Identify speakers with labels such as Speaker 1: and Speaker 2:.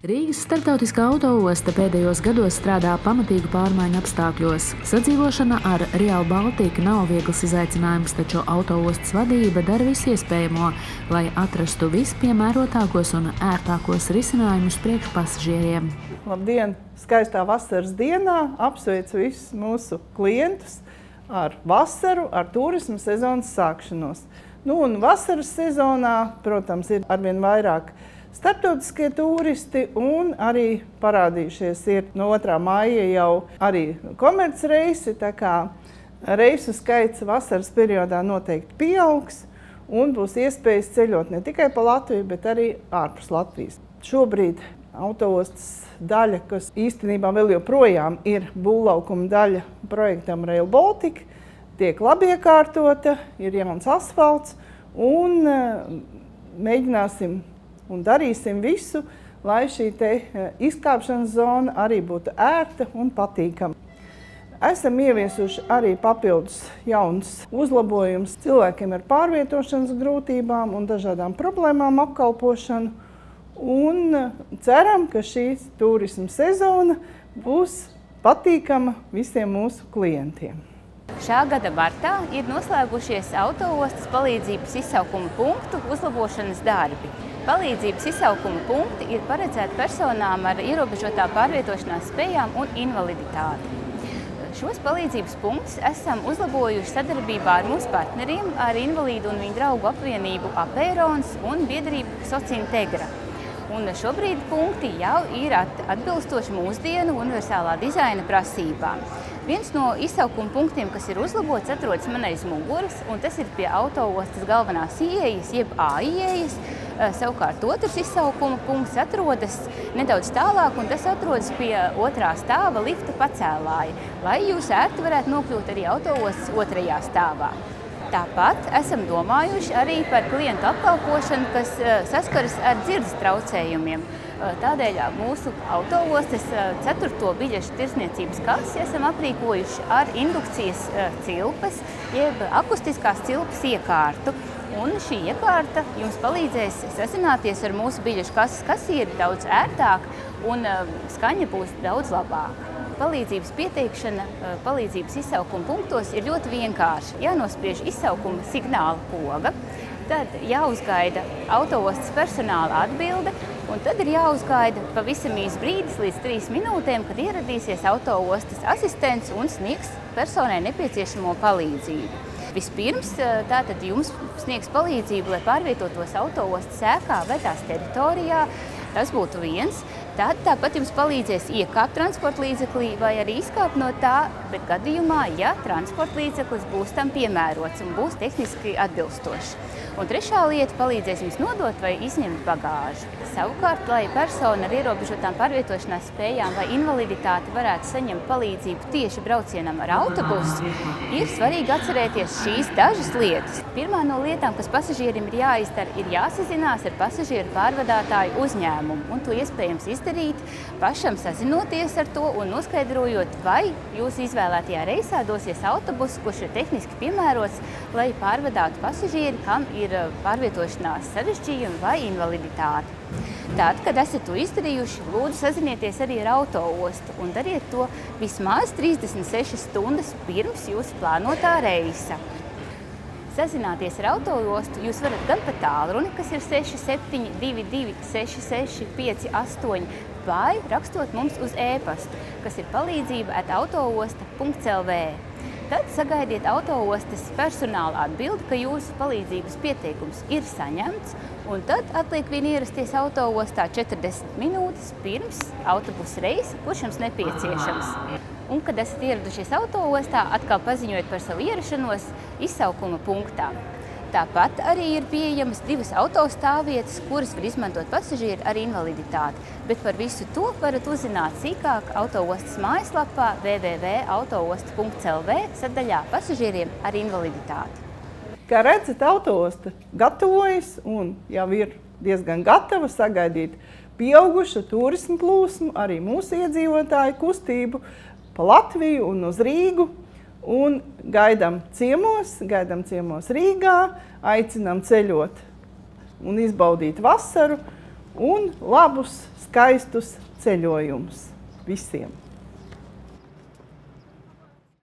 Speaker 1: Rīgas starptautiskā autoosta pēdējos gados strādā pamatīgu pārmaiņu apstākļos. Sadzīvošana ar Real Baltica nav viegls izaicinājums, taču autoostas vadība dara visu iespējamo, lai atrastu vispiemērotākos un ērtākos risinājumus priekš pasažieriem.
Speaker 2: Labdien! Skaistā vasaras dienā apsveicu visus mūsu klientus ar vasaru, ar turisma sezonas sākšanos. Un vasaras sezonā, protams, ir arvien vairāk starptautiskie turisti un arī parādījušies ir no 2. maija jau arī komercreisi, tā kā reisu skaits vasaras periodā noteikti pieaugs un būs iespējas ceļot ne tikai pa Latviju, bet arī ārpus Latvijas. Šobrīd autoostas daļa, kas īstenībā vēl joprojām ir būvlaukuma daļa projektam Rail Baltica, tiek labi iekārtota, ir jauns asfalts un mēģināsim un darīsim visu, lai šī izkāpšanas zona arī būtu ērta un patīkama. Esam ieviesuši arī papildus jaunus uzlabojumus cilvēkiem ar pārvietošanas grūtībām un dažādām problēmām apkalpošanu. Un ceram, ka šī turisma sezona būs patīkama visiem mūsu klientiem.
Speaker 3: Šā gada martā ir noslēgušies autoostas palīdzības izsaukuma punktu uzlabošanas darbi. Palīdzības izsaukuma punkti ir paredzēti personām ar ierobežotām pārvietošanās spējām un invaliditāti. Šos palīdzības punktus esam uzlabojuši sadarbībā ar mūsu partneriem, ar Invalīdu un viņu draugu apvienību Apērons un biedrību Socintegra. Un šobrīd punkti jau ir atbilstoši mūsdienu universālā dizaina prasībām. Viens no izsaukuma punktiem, kas ir uzlabots, atrodas man aiz muguras, un tas ir pie autoostas galvenās ieejas, jeb A ieejas. Savukārt otrs izsaukuma punkts atrodas nedaudz tālāk, un tas atrodas pie 2. stāva lifta pacēlāja, lai jūs ērti varētu nokļūt arī autoostas 2. stāvā. Tāpat esam domājuši arī par klientu apkalpošanu, kas saskaras ar dzirdes traucējumiem. Tādēļ mūsu autoostas 4. biļešu tirdzniecības kasi esam aprīkojuši ar indukcijas cilpas, jeb akustiskās cilpas iekārtu. Un šī iekārta jums palīdzēs sazināties ar mūsu biļešu kases kasieri daudz ērtāk un skaņa būs daudz labāka. Palīdzības pieteikšana palīdzības izsaukuma punktos ir ļoti vienkārši. Jānospriež izsaukuma signāla poga, tad jāuzgaida autoostas personāla atbilde, un tad ir jāuzgaida pavisam īs brīdis līdz 3 minūtēm, kad ieradīsies autoostas asistents un sniegs personai nepieciešamo palīdzību. Vispirms tātad jums sniegs palīdzību, lai pārvietotos autoostas ēkā vai tās teritorijā. Tas būtu viens. Tad tāpat jums palīdzēs iekāpt transporta līdzeklī vai arī izkāpt no tā, bet gadījumā, ja transporta līdzeklis būs tam piemērots un būs tehniski atbilstošs. Un trešā lieta palīdzēs jums nodot vai izņemt bagāžu. Savukārt, lai persona ar ierobežotām pārvietošanās spējām vai invaliditāti varētu saņemt palīdzību tieši braucienam ar autobusu, ir svarīgi atcerēties šīs dažas lietas. Pirmā no lietām, kas pasažierim ir jāizdara, ir jāsazinās ar pasažieru pārvadātāju uzņēmumu, un to iespējams izdarīt, pašam sazinoties ar to un noskaidrojot, vai jūsu izvēlētajā reisā dosies autobus, kurš ir tehniski piemērots, lai pārvadātu pasažieri, kam ir pārvietošanās sarežģījumi vai invaliditāte. Tad, kad esat to izdarījuši, lūdzu sazinieties arī ar autoostu un dariet to vismaz 36 stundas pirms jūsu plānotā reisa. Sazināties ar autoostu jūs varat gan pa tālruni, kas ir 6722 66 58, vai rakstot mums uz e-pastu, kas ir palīdzība@autoosta.lv. Tad sagaidiet autoostas personāla atbildi, ka jūsu palīdzības pieteikums ir saņemts, un tad atliek vien ierasties autoostā 40 minūtes pirms autobusa reisa, kurš jums nepieciešams. Un, kad esat ieradušies autoostā, atkal paziņojat par savu ierašanos izsaukuma punktā. Tāpat arī ir pieejamas 2 autostāvvietas, kuras var izmantot pasažieri ar invaliditāti, bet par visu to varat uzzināt sīkāk autoostas mājaslapā www.autoosta.lv sadaļā pasažieriem ar invaliditāti.
Speaker 2: Kā redzat, autoosta gatavojas un jau ir diezgan gatava sagaidīt pieaugušu turismu plūsmu, arī mūsu iedzīvotāju kustību pa Latviju un uz Rīgu. Un gaidām ciemos Rīgā, aicinām ceļot un izbaudīt vasaru. un labus, skaistus ceļojumus visiem!